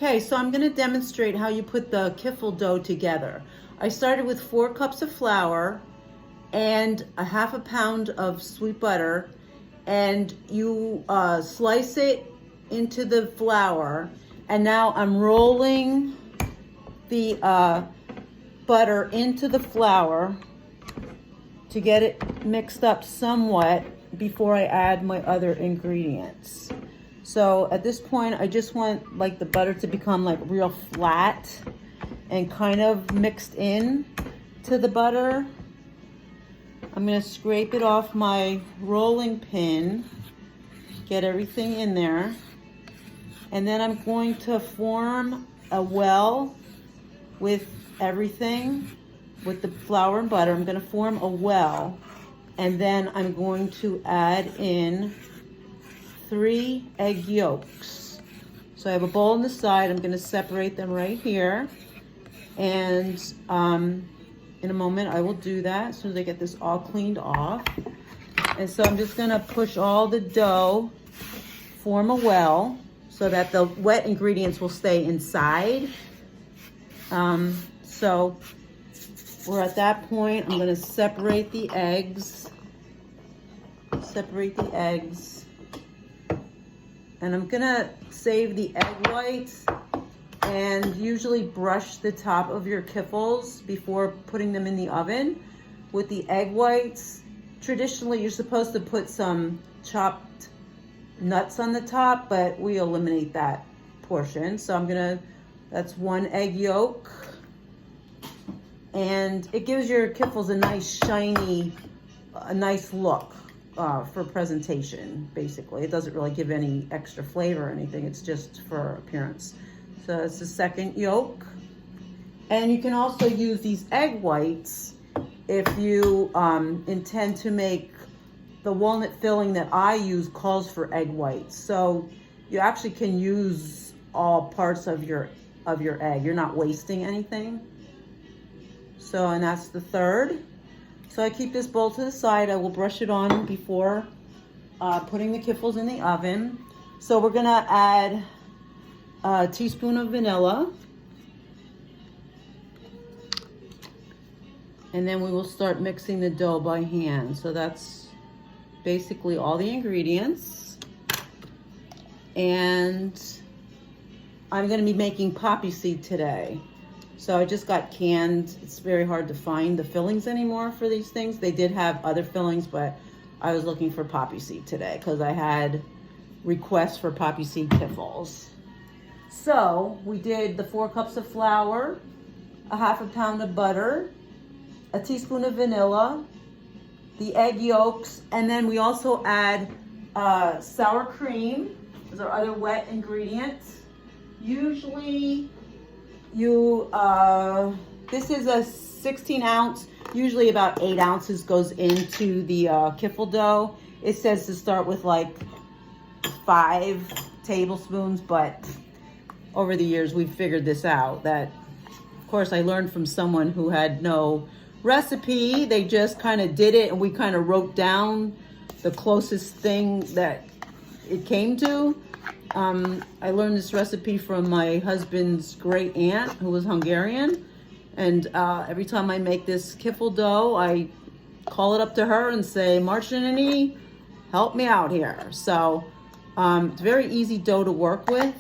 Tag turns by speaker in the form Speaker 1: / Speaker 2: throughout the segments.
Speaker 1: Okay, so I'm gonna demonstrate how you put the kiffel dough together. I started with 4 cups of flour and a half a pound of sweet butter, and you slice it into the flour, and now I'm rolling the butter into the flour to get it mixed up somewhat before I add my other ingredients. So at this point, I just want like the butter to become like real flat and kind of mixed in to the butter. I'm gonna scrape it off my rolling pin, get everything in there, and then I'm going to form a well with everything, with the flour and butter. I'm gonna form a well, and then I'm going to add in 3 egg yolks. So I have a bowl on the side. I'm gonna separate them right here. And in a moment I will do that as soon as I get this all cleaned off. And so I'm just gonna push all the dough, form a well so that the wet ingredients will stay inside. So we're at that point. I'm gonna separate the eggs. And I'm gonna save the egg whites and usually brush the top of your kiffels before putting them in the oven. With the egg whites, traditionally you're supposed to put some chopped nuts on the top, but we eliminate that portion. So that's 1 egg yolk. And it gives your kiffels a nice shiny, a nice look for presentation, basically. It doesn't really give any extra flavor or anything. It's just for appearance. So it's the 2nd yolk. And you can also use these egg whites if you intend to make the walnut filling that I use calls for egg whites. So you actually can use all parts of your egg. You're not wasting anything. So, and that's the 3rd. So I keep this bowl to the side. I will brush it on before putting the kiffels in the oven. So we're gonna add a teaspoon of vanilla. And then we will start mixing the dough by hand. So that's basically all the ingredients. And I'm gonna be making poppy seed today. So I just got canned. It's very hard to find the fillings anymore for these things. They did have other fillings, but I was looking for poppy seed today because I had requests for poppy seed kiffels. So we did the 4 cups of flour, a half a pound of butter, a teaspoon of vanilla, the egg yolks, and then we also add sour cream. Those are other wet ingredients. Usually this is a 16 ounce, usually about 8 ounces goes into the kiffel dough. It says to start with like 5 tablespoons, but over the years we've figured this out, that of course I learned from someone who had no recipe. They just kind of did it, and we kind of wrote down the closest thing that it came to. I learned this recipe from my husband's great aunt who was Hungarian, and every time I make this kiffel dough, I call it up to her and say, Marcinini, help me out here. So it's very easy dough to work with.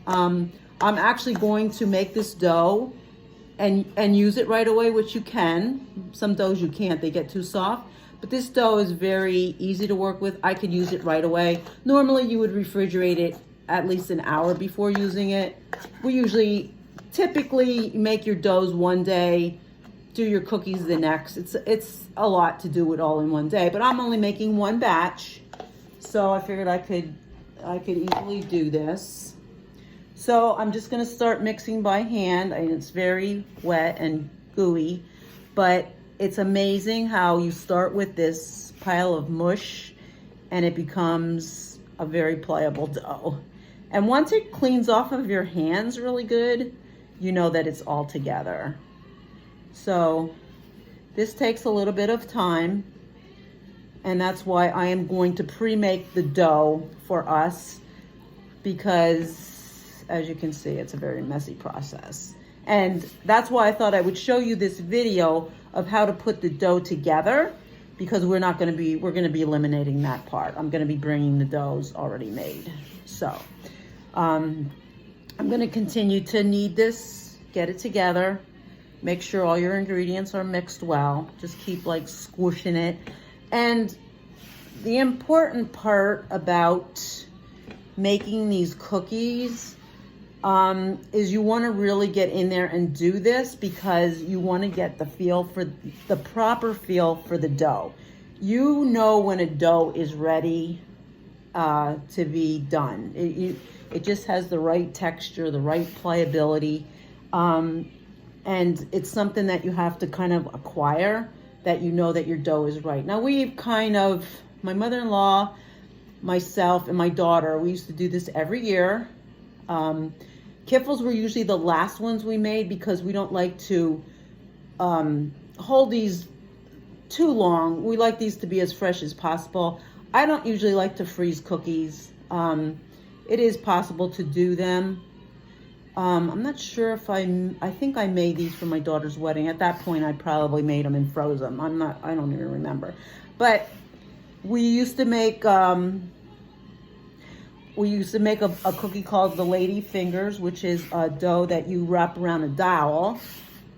Speaker 1: I'm actually going to make this dough and use it right away, which you can. Some doughs you can't, they get too soft. But this dough is very easy to work with. I could use it right away. Normally you would refrigerate it at least an hour before using it. We typically make your doughs one day, do your cookies the next. It's a lot to do it all in one day, but I'm only making 1 batch. So I figured I could easily do this. So I'm just gonna start mixing by hand, and it's very wet and gooey, but it's amazing how you start with this pile of mush and it becomes a very pliable dough. And once it cleans off of your hands really good, you know that it's all together. So this takes a little bit of time, and that's why I am going to pre-make the dough for us, because as you can see, it's a very messy process. And that's why I thought I would show you this video of how to put the dough together, because we're going to be eliminating that part. I'm going to be bringing the doughs already made. So I'm going to continue to knead this, get it together, make sure all your ingredients are mixed well. Just keep like squishing it. And the important part about making these cookies is you want to really get in there and do this, because you want to get the feel for the proper feel for the dough. You know when a dough is ready to be done. It just has the right texture, the right pliability, and it's something that you have to kind of acquire, that you know that your dough is right. Now we've kind of, my mother-in-law, myself, and my daughter, we used to do this every year. Kiffles were usually the last ones we made, because we don't like to hold these too long. We like these to be as fresh as possible. I don't usually like to freeze cookies. It is possible to do them. I'm not sure if I think I made these for my daughter's wedding. At that point, I probably made them and froze them. I don't even remember. But we used to make a cookie called the Lady Fingers, which is a dough that you wrap around a dowel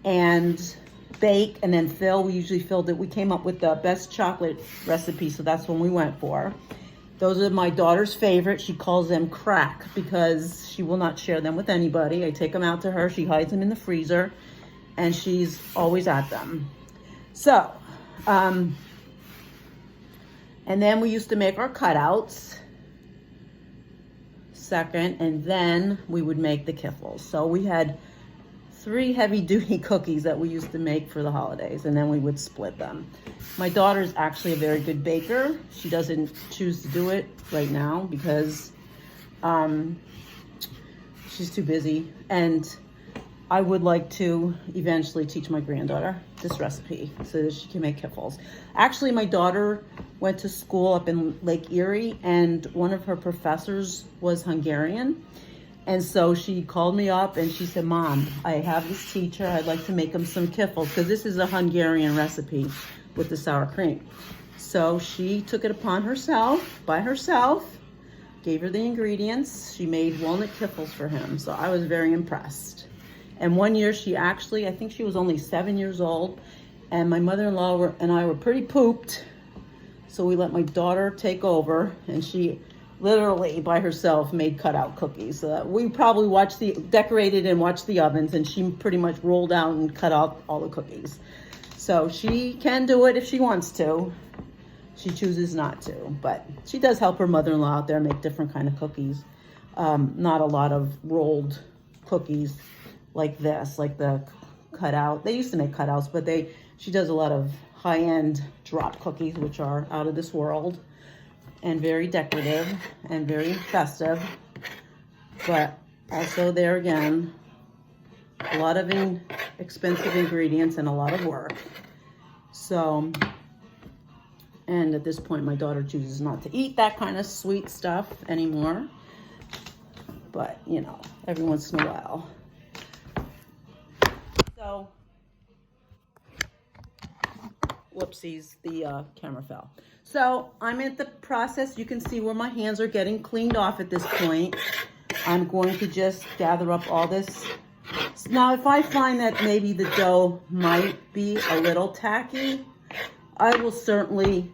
Speaker 1: and bake and then fill. We usually filled it. We came up with the best chocolate recipe, so that's what we went for. Those are my daughter's favorite. She calls them crack because she will not share them with anybody. I take them out to her. She hides them in the freezer, and she's always at them. So, and then we used to make our cutouts second, and then we would make the kiffles. So we had 3 heavy-duty cookies that we used to make for the holidays, and then we would split them. My daughter's actually a very good baker. She doesn't choose to do it right now because she's too busy, and I would like to eventually teach my granddaughter this recipe so that she can make kiffles. Actually, my daughter went to school up in Lake Erie, and one of her professors was Hungarian. And so she called me up and she said, Mom, I have this teacher. I'd like to make him some kiffles, because this is a Hungarian recipe with the sour cream. So she took it upon herself, by herself, gave her the ingredients. She made walnut kiffles for him. So I was very impressed. And one year she actually, I think she was only 7 years old, and my mother-in-law and I were pretty pooped. So we let my daughter take over, and she literally by herself made cutout cookies. We probably decorated and watched the ovens, and she pretty much rolled out and cut out all the cookies. So she can do it if she wants to. She chooses not to, but she does help her mother-in-law out there make different kind of cookies. Not a lot of rolled cookies like this, like the cutout. They used to make cutouts, but she does a lot of high-end drop cookies, which are out of this world and very decorative and very festive. But also there again, a lot of expensive ingredients and a lot of work. So, and at this point, my daughter chooses not to eat that kind of sweet stuff anymore. But, you know, every once in a while. So, whoopsies, the camera fell. So I'm at the process. You can see where my hands are getting cleaned off at this point. I'm going to just gather up all this. Now, if I find that maybe the dough might be a little tacky, I will certainly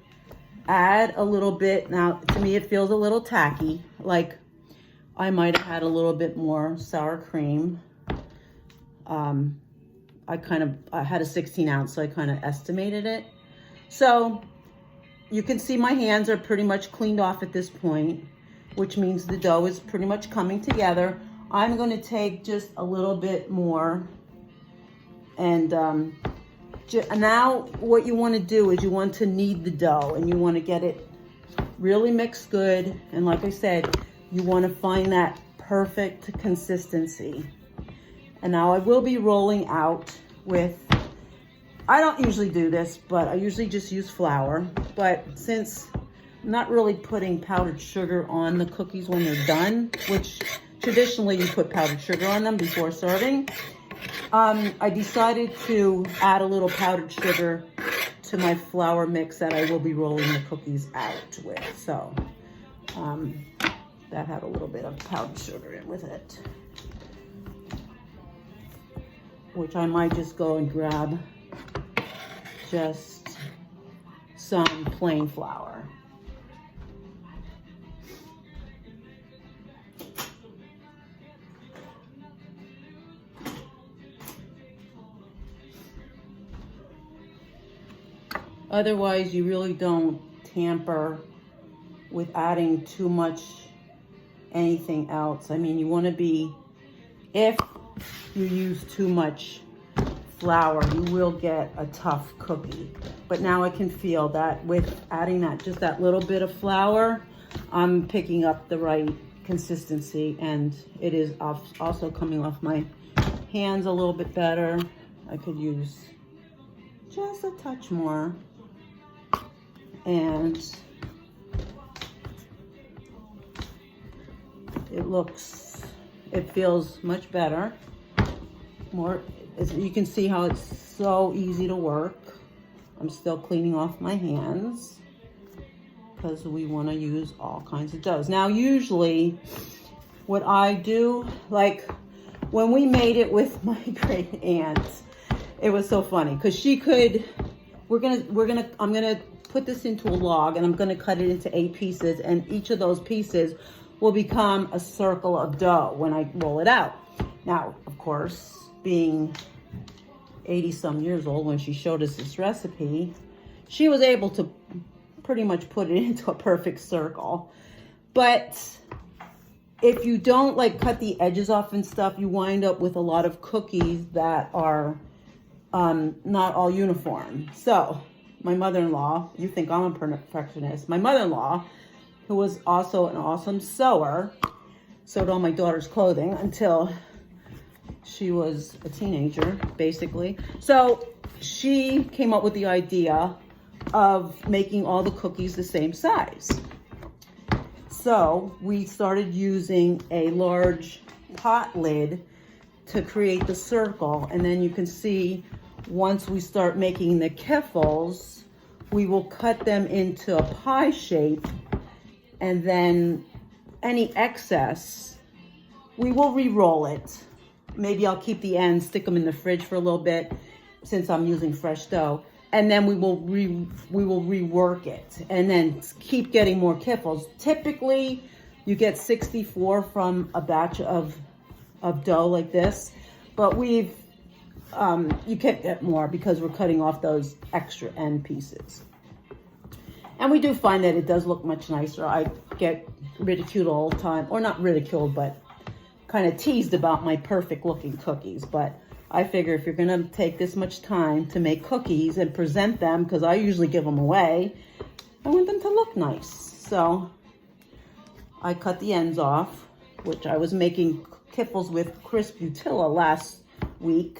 Speaker 1: add a little bit. Now, to me, it feels a little tacky. Like I might have had a little bit more sour cream. I had a 16 ounce, so I kind of estimated it. So you can see my hands are pretty much cleaned off at this point, which means the dough is pretty much coming together. I'm going to take just a little bit more. And now what you want to do is you want to knead the dough, and you want to get it really mixed good. And like I said, you want to find that perfect consistency. And now I will be rolling out with, I don't usually do this, but I usually just use flour. But since I'm not really putting powdered sugar on the cookies when they're done, which traditionally you put powdered sugar on them before serving. I decided to add a little powdered sugar to my flour mix that I will be rolling the cookies out with. So that had a little bit of powdered sugar in with it, which I might just go and grab just some plain flour. Otherwise, you really don't tamper with adding too much anything else. I mean, you want to be, if you use too much flour, you will get a tough cookie. But now I can feel that with adding that, just that little bit of flour, I'm picking up the right consistency, and it is also coming off my hands a little bit better. I could use just a touch more. And it feels much better. More, you can see how it's so easy to work. I'm still cleaning off my hands because we want to use all kinds of doughs. Now, usually what I do, like when we made it with my great aunt, it was so funny because she could, I'm gonna put this into a log and I'm gonna cut it into 8 pieces, and each of those pieces will become a circle of dough when I roll it out. Now, of course, being 80 some years old when she showed us this recipe, she was able to pretty much put it into a perfect circle. But if you don't like cut the edges off and stuff, you wind up with a lot of cookies that are not all uniform. So my mother-in-law, you think I'm a perfectionist, my mother-in-law, who was also an awesome sewer, sewed all my daughter's clothing until she was a teenager, basically. So she came up with the idea of making all the cookies the same size. So we started using a large pot lid to create the circle. And then you can see once we start making the kiffels, we will cut them into a pie shape, and then any excess, we will re-roll it. Maybe I'll keep the ends, stick them in the fridge for a little bit since I'm using fresh dough. And then we will rework it and then keep getting more kiffels. Typically, you get 64 from a batch of dough like this, but you can get more because we're cutting off those extra end pieces. And we do find that it does look much nicer. I get ridiculed all the time, or not ridiculed, but kind of teased about my perfect looking cookies. But I figure if you're gonna take this much time to make cookies and present them, because I usually give them away, I want them to look nice. So I cut the ends off, which I was making kiffels with Crisp Utilla last week.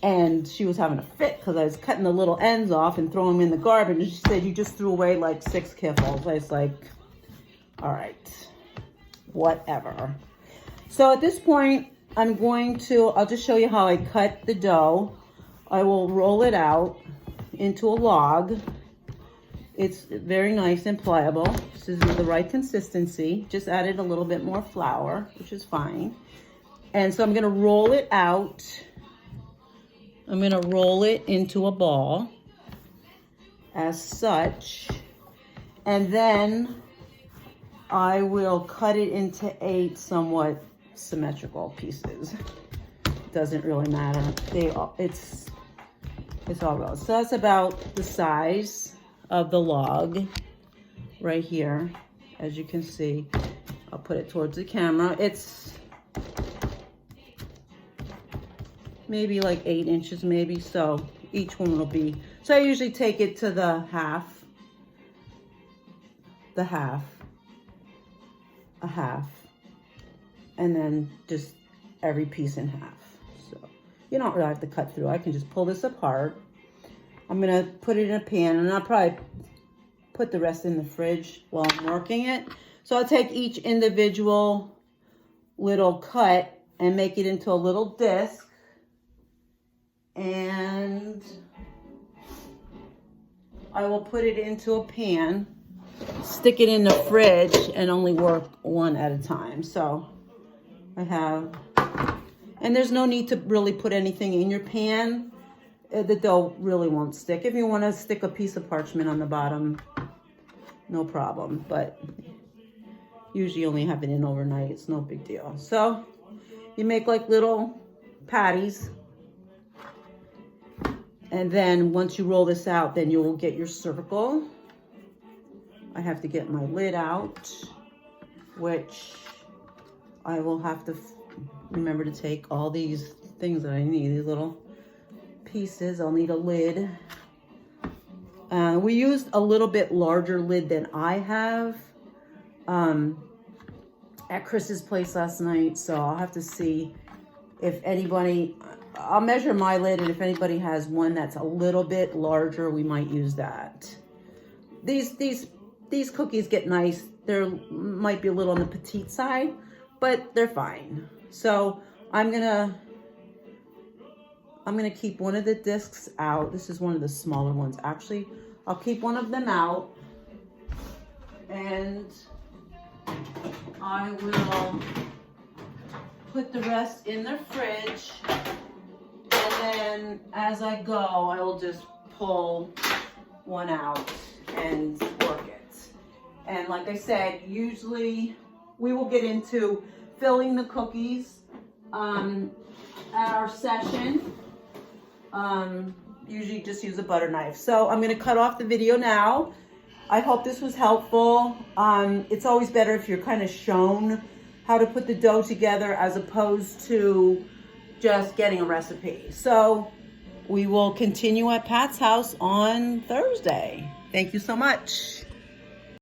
Speaker 1: And she was having a fit because I was cutting the little ends off and throwing them in the garbage. And she said, you just threw away like 6 kiffels. I was like, all right, whatever. So at this point, I'll just show you how I cut the dough. I will roll it out into a log. It's very nice and pliable. This is the right consistency. Just added a little bit more flour, which is fine. And so I'm gonna roll it out. I'm gonna roll it into a ball as such. And then I will cut it into 8 somewhat symmetrical pieces. Doesn't really matter. It's all relative. So that's about the size of the log right here. As you can see, I'll put it towards the camera. It's maybe like 8 inches maybe. So each one will be, so I usually take it to the half, a half, and then just every piece in half. So you don't really have to cut through. I can just pull this apart. I'm gonna put it in a pan, and I'll probably put the rest in the fridge while I'm working it. So I'll take each individual little cut and make it into a little disc. And I will put it into a pan, stick it in the fridge, and only work one at a time. So I have, and there's no need to really put anything in your pan. The dough really won't stick. If you want to stick a piece of parchment on the bottom, no problem. But usually only have it in overnight. It's no big deal. So you make like little patties. And then once you roll this out, then you will get your circle. I have to get my lid out, which I will have to remember to take all these things that I need, these little pieces. I'll need a lid. We used a little bit larger lid than I have at Chris's place last night, so I'll have to see if anybody, I'll measure my lid, and if anybody has one that's a little bit larger, we might use that. These cookies get nice. They're might be a little on the petite side, but they're fine. So I'm gonna keep one of the discs out. This is one of the smaller ones. Actually, I'll keep one of them out, and I will put the rest in the fridge. And then as I go, I will just pull one out and work it. And like I said, usually we will get into filling the cookies at our session. Usually just use a butter knife. So I'm going to cut off the video now. I hope this was helpful. It's always better if you're kind of shown how to put the dough together as opposed to just getting a recipe. So we will continue at Pat's house on Thursday. Thank you so much.